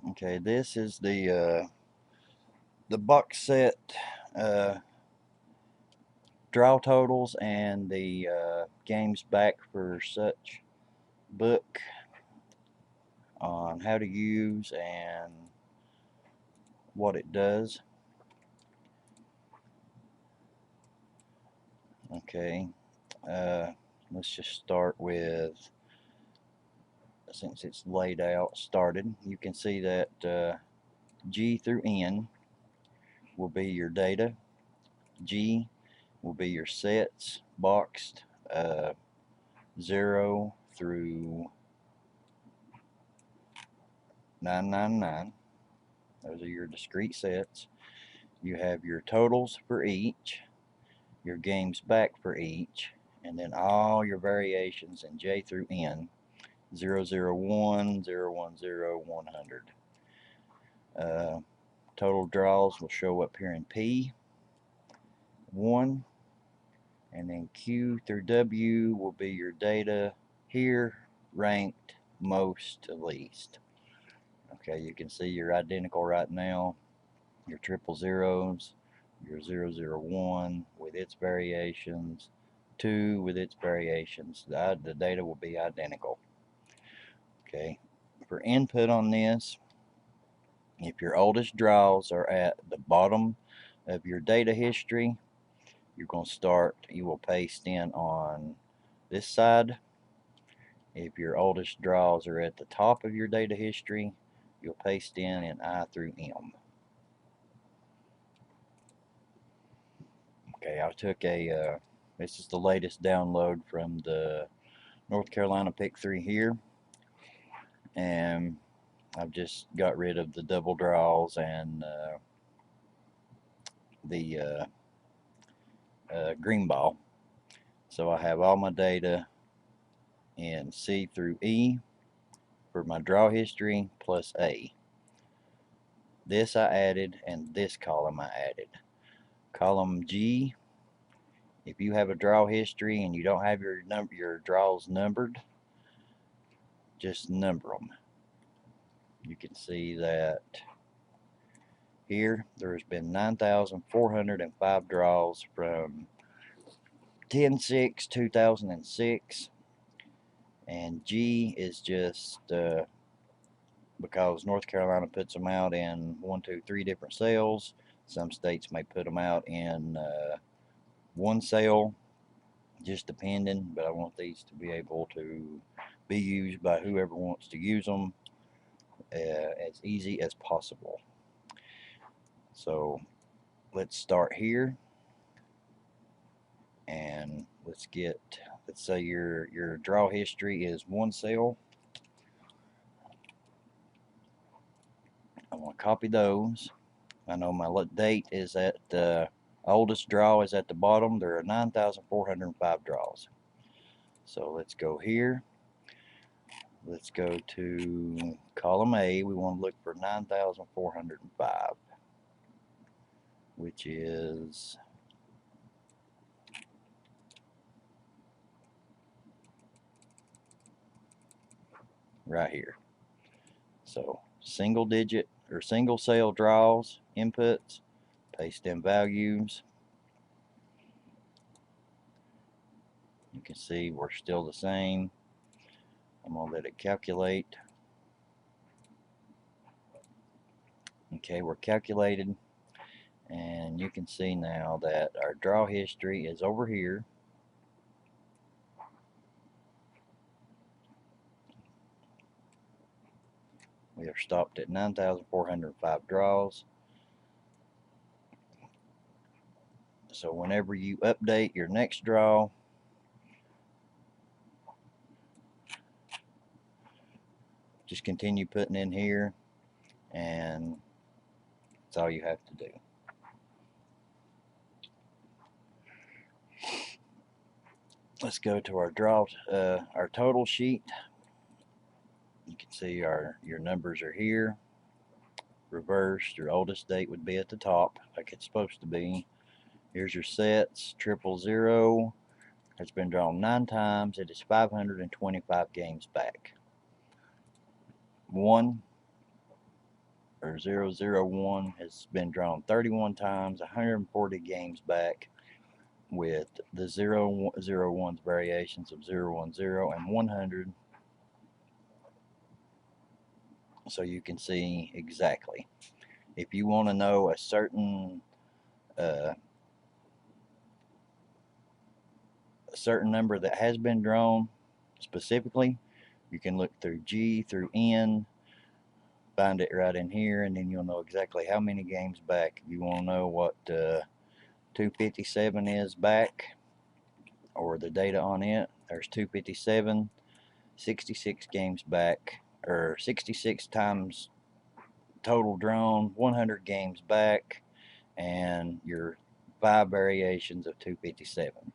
Okay, this is the box set uh, draw totals and the games back for such book on how to use and what it does. Okay, uh, let's just start with, since it's laid out, started. You can see that G through N will be your data. G will be your sets, boxed, 0 through 999. Those are your discrete sets. You have your totals for each, your games back for each, and then all your variations in J through N, 001, 010, 100. Total draws will show up here in P, 1, and then Q through W will be your data here, ranked most to least. Okay, you can see you're identical right now. Your triple zeros, your 001 with its variations, 2 with its variations. The data will be identical. Okay, for input on this, if your oldest draws are at the bottom of your data history, you're going to start, you will paste in on this side. If your oldest draws are at the top of your data history, you'll paste in I through M. Okay, I took this is the latest download from the North Carolina Pick 3 here, and I've just got rid of the double draws and the green ball. So I have all my data in C through E for my draw history plus A. This I added, and this column I added. Column G, if you have a draw history and you don't have your draws numbered, just number them. You can see that here there's been 9,405 draws from 10/6/2006, and G is just because North Carolina puts them out in 1, 2, 3 different sales. Some states may put them out in one sale, just depending, but I want these to be able to be used by whoever wants to use them as easy as possible. So let's start here, and let's say your draw history is one sale. I'm going to copy those. I know my date is at the oldest draw is at the bottom. There are 9,405 draws. So let's go here. Let's go to column A. We want to look for 9,405, which is right here. So single digit or single sale draws, inputs, paste in values. You can see we're still the same. I'm going to let it calculate. Okay, we're calculated, and you can see now that our draw history is over here. We are stopped at 9,405 draws. So whenever you update your next draw, just continue putting in here, and that's all you have to do. Let's go to our our total sheet. You can see your numbers are here. Reversed, your oldest date would be at the top, like it's supposed to be. Here's your sets. 000 has been drawn 9 times. It is 525 games back. 1, or 001 has been drawn 31 times, 140 games back, with the 001's variations of 010 and 100, so you can see exactly. If you want to know a certain number that has been drawn specifically, you can look through G through N, find it right in here, and then you'll know exactly how many games back. If you want to know what 257 is back, or the data on it, there's 257, 66 games back, or 66 times total drawn, 100 games back, and your 5 variations of 257.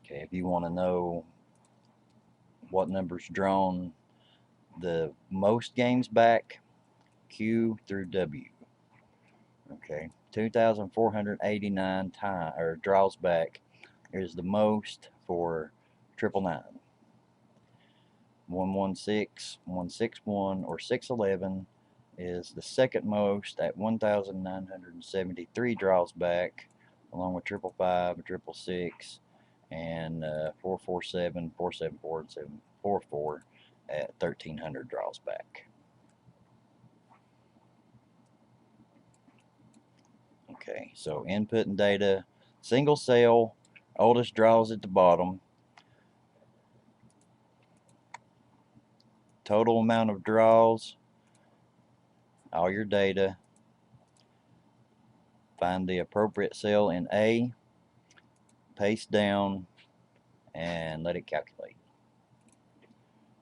Okay, if you want to know what number's drawn the most games back, Q through W. Okay, 2,489 time or draws back is the most for 999. 116, 161, or 611 is the second most at 1,973 draws back, along with 555, 666, and 447, 474, and 744 at 1,300 draws back. Okay, so input and data, single cell, oldest draws at the bottom, total amount of draws, all your data, find the appropriate cell in A, paste down, and let it calculate.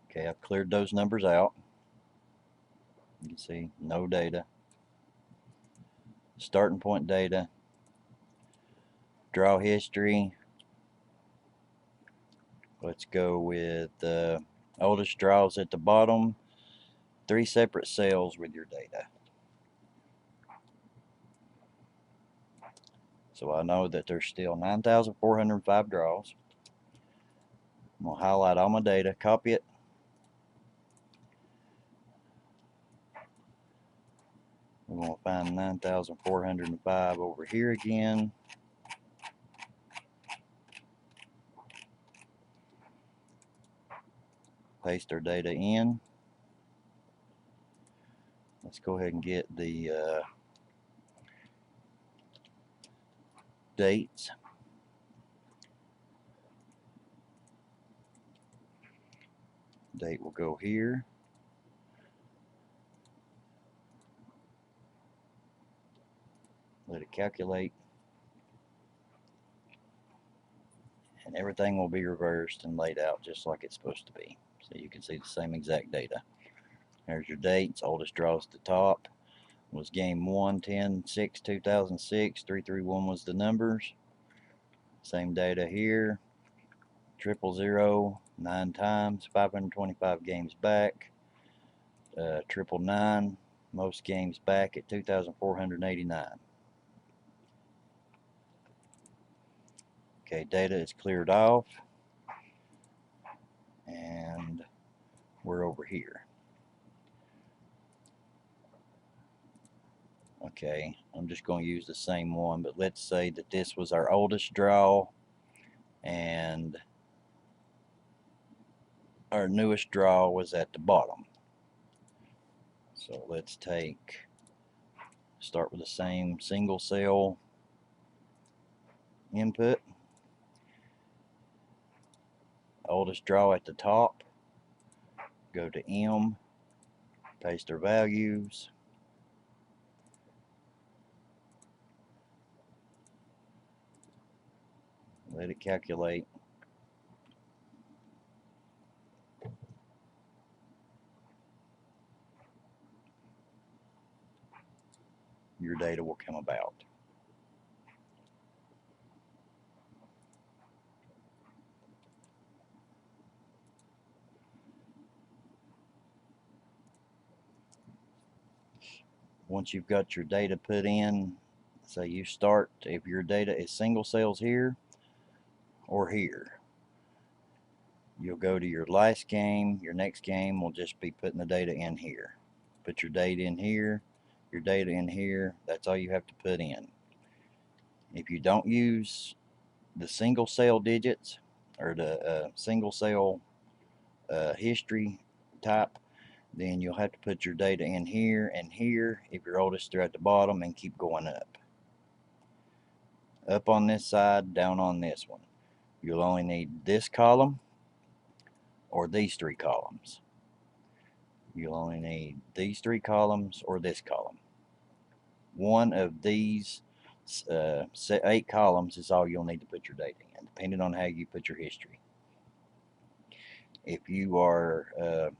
Okay, I've cleared those numbers out. You can see no data. Starting point data, draw history. Let's go with the oldest draws at the bottom, 3 separate cells with your data. So I know that there's still 9,405 draws. I'm going to highlight all my data, copy it. We're going to find 9,405 over here again. Paste our data in. Let's go ahead and get the dates. Date will go here. Let it calculate. And everything will be reversed and laid out just like it's supposed to be. So you can see the same exact data. There's your dates. Oldest draws at the top was game 1, 10/6, 2006. 331 was the numbers. Same data here. 000, 9 times, 525 games back. 999, most games back at 2,489. Okay, data is cleared off, and we're over here. Okay, I'm just going to use the same one, but let's say that this was our oldest draw and our newest draw was at the bottom. So let's start with the same single cell input. Oldest draw at the top, go to M, paste our values. Let it calculate. Your data will come about. Once you've got your data put in, say you start, if your data is single cells here or here, You'll go to your last game. Your next game will just be putting the data in here. Put your date in here, your data in here. That's all you have to put in. If you don't use the single cell digits or the single cell history type, then you'll have to put your data in here and here if your oldest are at the bottom, and keep going up. Up on this side, down on this one. You'll only need this column or these three columns. You'll only need these three columns or this column. One of these 8 columns is all you'll need to put your data in, depending on how you put your history. If you are,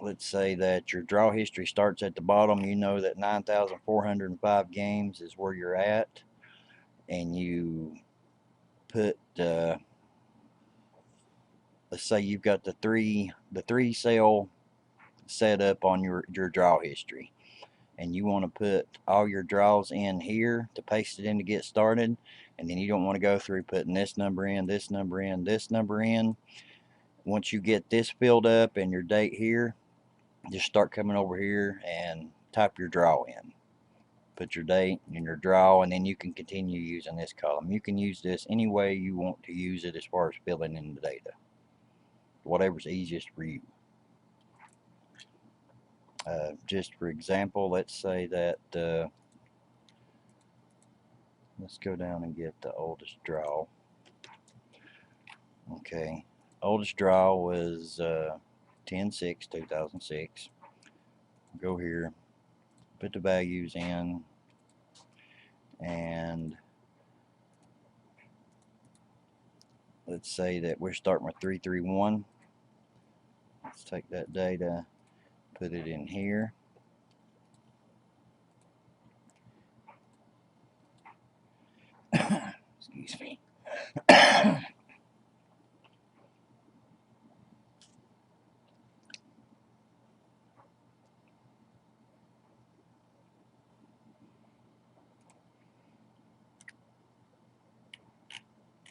let's say that your draw history starts at the bottom, you know that 9,405 games is where you're at, and you put, let's say you've got the three cell set up on your draw history, and you want to put all your draws in here to paste it in to get started, and then you don't want to go through putting this number in, this number in, this number in. Once you get this filled up and your date here, just start coming over here and type your draw in. Put your date and your draw, and then you can continue using this column. You can use this any way you want to use it as far as filling in the data. Whatever's easiest for you. Just for example, let's say that let's go down and get the oldest draw. Okay, oldest draw was 10/6/2006. Go here, put the values in, and let's say that we're starting with 331. Let's take that data, put it in here. Excuse me.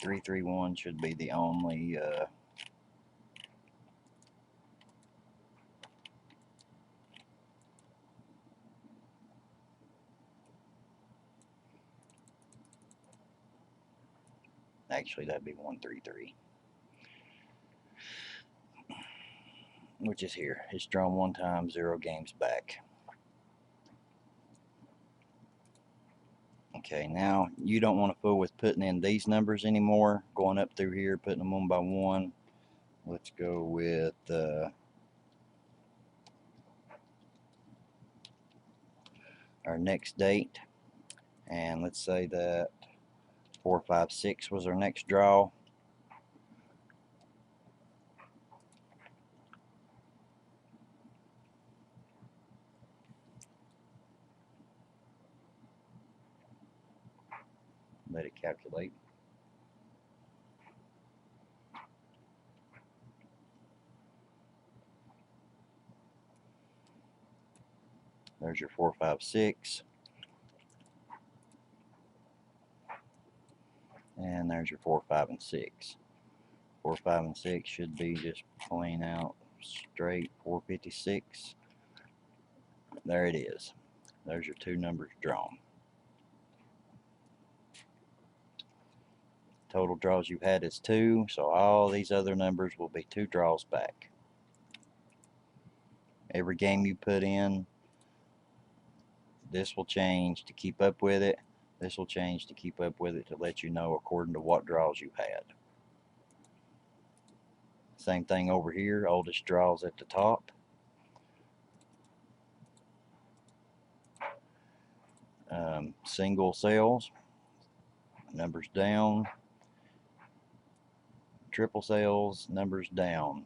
331 should be the only actually that'd be 133, which is here. It's drawn one time, 0 games back. Okay, now you don't want to fool with putting in these numbers anymore, going up through here, putting them one by one. Let's go with our next date, and let's say that 456 was our next draw. Let it calculate. There's your 456, and there's your 4, 5, and 6. 4, 5, and 6 should be just plain out straight 456. There it is. There's your 2 numbers drawn. Total draws you've had is 2, so all these other numbers will be 2 draws back. Every game you put in, this will change to keep up with it. This will change to keep up with it to let you know according to what draws you had. Same thing over here, oldest draws at the top. Single cells, numbers down. Triple cells, numbers down.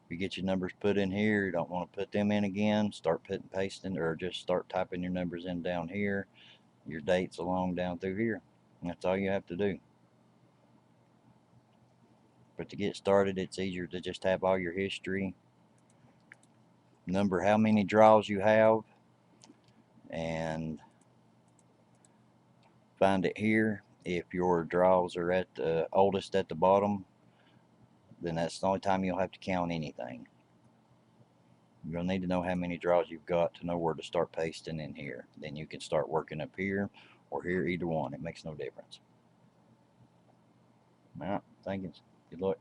If you get your numbers put in here, you don't want to put them in again, start putting, pasting, or just start typing your numbers in down here. Your dates along down through here. And that's all you have to do. But to get started, it's easier to just have all your history, number how many draws you have, and find it here. If your draws are at the oldest at the bottom, then that's the only time you'll have to count anything. You'll need to know how many draws you've got to know where to start pasting in here. Then you can start working up here or here, either one. It makes no difference. All right, thank you. Good luck.